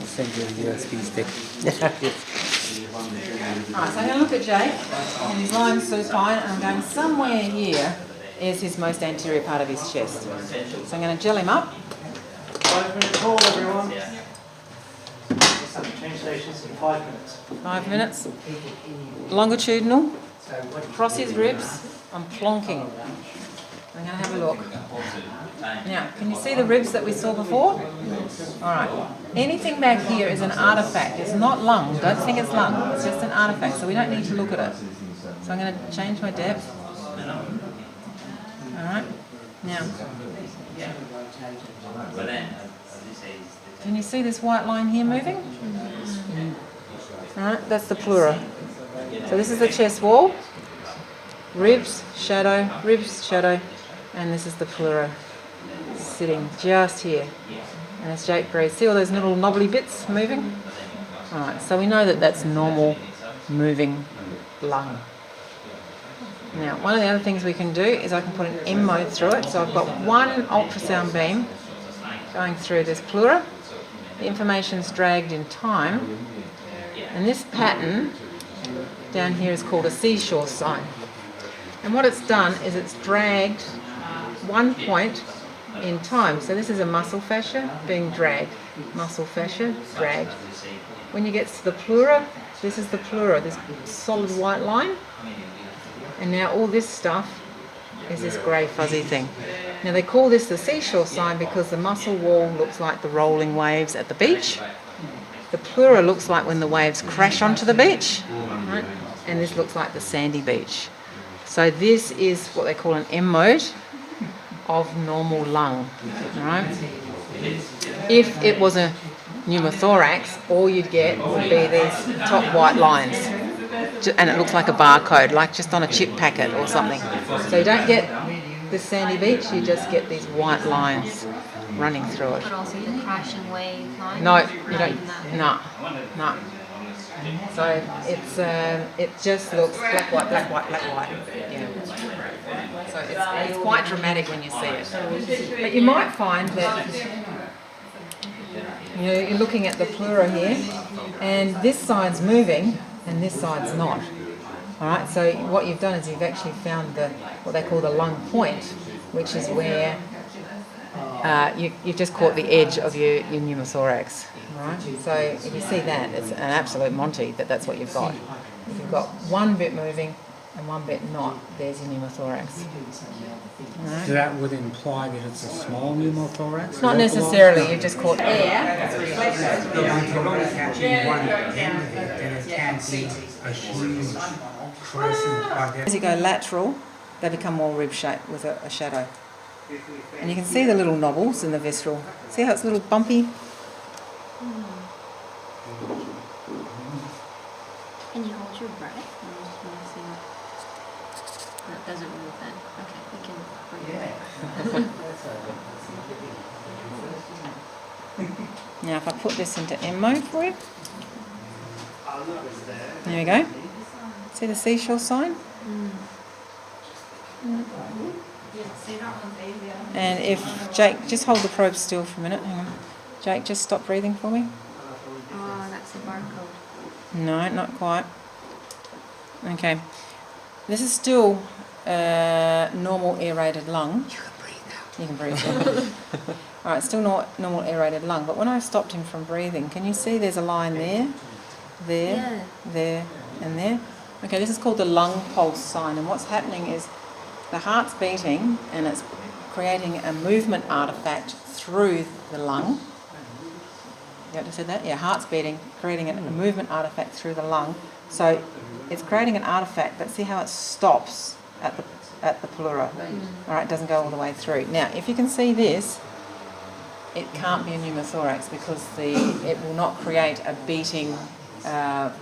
Send you a USB stick. Alright, so I'm going to look at Jake, and he's lying supine, and I'm going somewhere here is his most anterior part of his chest. So I'm going to gel him up. 5-minute call, everyone. Change stations in 5 minutes. 5 minutes. Longitudinal. Cross his ribs. I'm plonking. I'm going to have a look. Now, can you see the ribs that we saw before? Alright. Anything back here is an artifact. It's not lung. Don't think it's lung. It's just an artifact, so we don't need to look at it. So I'm going to change my depth. Alright. Now, can you see this white line here moving? Alright, that's the pleura. So this is the chest wall. Ribs, shadow, and this is the pleura sitting just here. And as Jake breathes, see all those little knobbly bits moving? Alright, so we know that that's normal moving lung. Now, one of the other things we can do is I can put an M mode through it. So I've got one ultrasound beam going through this pleura. The information's dragged in time. And this pattern down here is called a seashore sign. And what it's done is it's dragged one point in time. So this is a muscle fascia being dragged. Muscle fascia, dragged. When you get to the pleura, this is the pleura, this solid white line. And now all this stuff is this grey fuzzy thing. Now they call this the seashore sign because the muscle wall looks like the rolling waves at the beach. The pleura looks like when the waves crash onto the beach, right? And this looks like the sandy beach. So this is what they call an M mode of normal lung, right? If it was a pneumothorax, all you'd get would be these top white lines. And it looks like a barcode, like just on a chip packet or something. So you don't get the sandy beach, you just get these white lines running through it. But also the crashing wave line? No, you don't. No. So it just looks black, white. Yeah. So it's quite dramatic when you see it. But you might find that you're looking at the pleura here, and this side's moving and this side's not. All right. So what you've done is you've actually found what they call the lung point, which is where you've just caught the edge of your pneumothorax. Right. So if you see that, it's an absolute Monty that's what you've got. If you've got one bit moving and one bit not, there's your pneumothorax. Right. So that would imply that it's a small pneumothorax? Not necessarily, you've just caught air. You're only catching one end of it, and it can be a huge crescent. As you go lateral, they become more rib-shaped with a shadow. And you can see the little knobbles in the visceral. See how it's a little bumpy? Can you hold your breath? I just want to see that doesn't move then. Okay, we can bring it back. Now if I put this into M mode for you. There we go. See the seashore sign? And if Jake, just hold the probe still for a minute. Hang on. Jake, just stop breathing for me. Oh, that's the barcode. No, not quite. Okay. This is still normal aerated lung. You can breathe now. You can breathe. All right, still not normal aerated lung. But when I stopped him from breathing, can you see there's a line there, there, and there? Okay, this is called the lung pulse sign. And what's happening is the heart's beating and it's creating a movement artifact through the lung. You have to say that? Yeah, heart's beating, creating a movement artifact through the lung. So it's creating an artifact, but see how it stops at the pleura. All right, it doesn't go all the way through. Now, if you can see this, it can't be a pneumothorax because it will not create a beating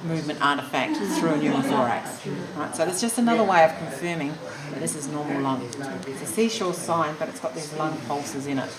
movement artifact through a pneumothorax. Right, so that's just another way of confirming that this is normal lung. It's a seashore sign, but it's got these lung pulses in it.